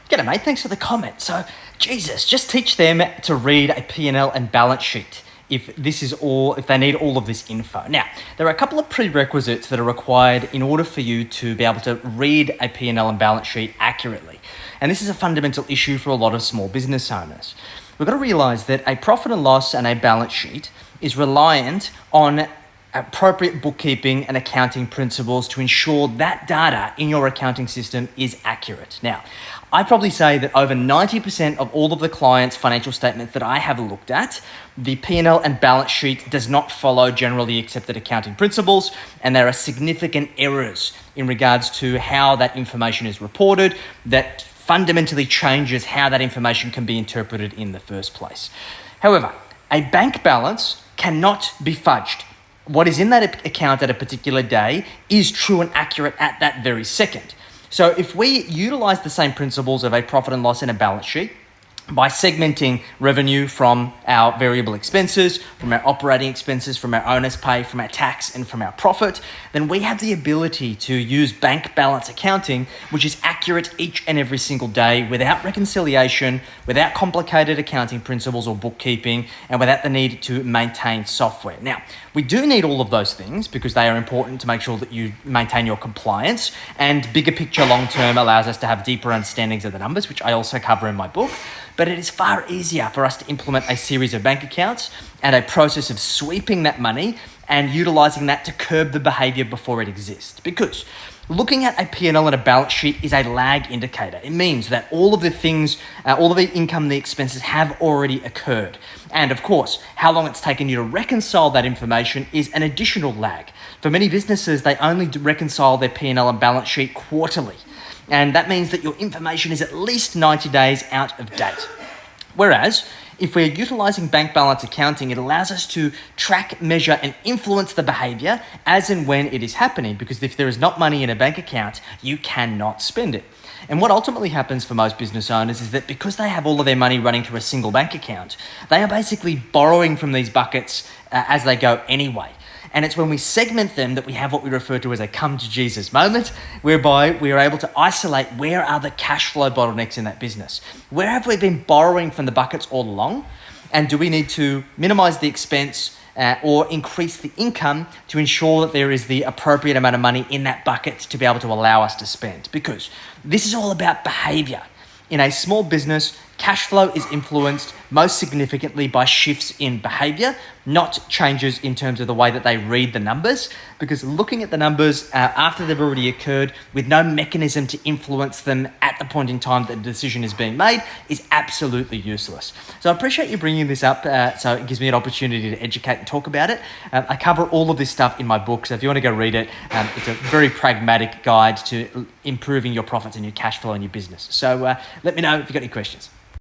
G'day mate, thanks for the comment. So, Jesus, just teach them to read a P&L and balance sheet if they need all of this info. Now, there are a couple of prerequisites that are required in order for you to be able to read a P&L and balance sheet accurately. And this is a fundamental issue for a lot of small business owners. We've got to realize that a profit and loss and a balance sheet is reliant on appropriate bookkeeping and accounting principles to ensure that data in your accounting system is accurate. Now, I'd probably say that over 90% of all of the clients' financial statements that I have looked at, the P&L and balance sheet does not follow generally accepted accounting principles, and there are significant errors in regards to how that information is reported that fundamentally changes how that information can be interpreted in the first place. However, a bank balance cannot be fudged. What is in that account at a particular day is true and accurate at that very second. So if we utilize the same principles of a profit and loss and a balance sheet by segmenting revenue from our variable expenses, from our operating expenses, from our owner's pay, from our tax, and from our profit, then we have the ability to use bank balance accounting, which is accurate each and every single day without reconciliation, without complicated accounting principles or bookkeeping, and without the need to maintain software. Now, we do need all of those things because they are important to make sure that you maintain your compliance, and bigger picture long-term allows us to have deeper understandings of the numbers, which I also cover in my book. But it is far easier for us to implement a series of bank accounts and a process of sweeping that money and utilizing that to curb the behavior before it exists. Because looking at a P&L and a balance sheet is a lag indicator. It means that all of the things, all of the income, the expenses have already occurred. And of course, how long it's taken you to reconcile that information is an additional lag. For many businesses, they only reconcile their P&L and balance sheet quarterly. And that means that your information is at least 90 days out of date. Whereas, if we're utilizing bank balance accounting, it allows us to track, measure, and influence the behavior as and when it is happening, because if there is not money in a bank account, you cannot spend it. And what ultimately happens for most business owners is that because they have all of their money running through a single bank account, they are basically borrowing from these buckets as they go anyway. And it's when we segment them that we have what we refer to as a come to Jesus moment, whereby we are able to isolate where are the cash flow bottlenecks in that business. Where have we been borrowing from the buckets all along? And do we need to minimize the expense or increase the income to ensure that there is the appropriate amount of money in that bucket to be able to allow us to spend? Because this is all about behavior. In a small business, cash flow is influenced most significantly by shifts in behavior, not changes in terms of the way that they read the numbers, because looking at the numbers after they've already occurred with no mechanism to influence them at the point in time that the decision is being made is absolutely useless. So I appreciate you bringing this up, so it gives me an opportunity to educate and talk about it. I cover all of this stuff in my book, so if you want to go read it, it's a very pragmatic guide to improving your profits and your cash flow in your business. So let me know if you've got any questions.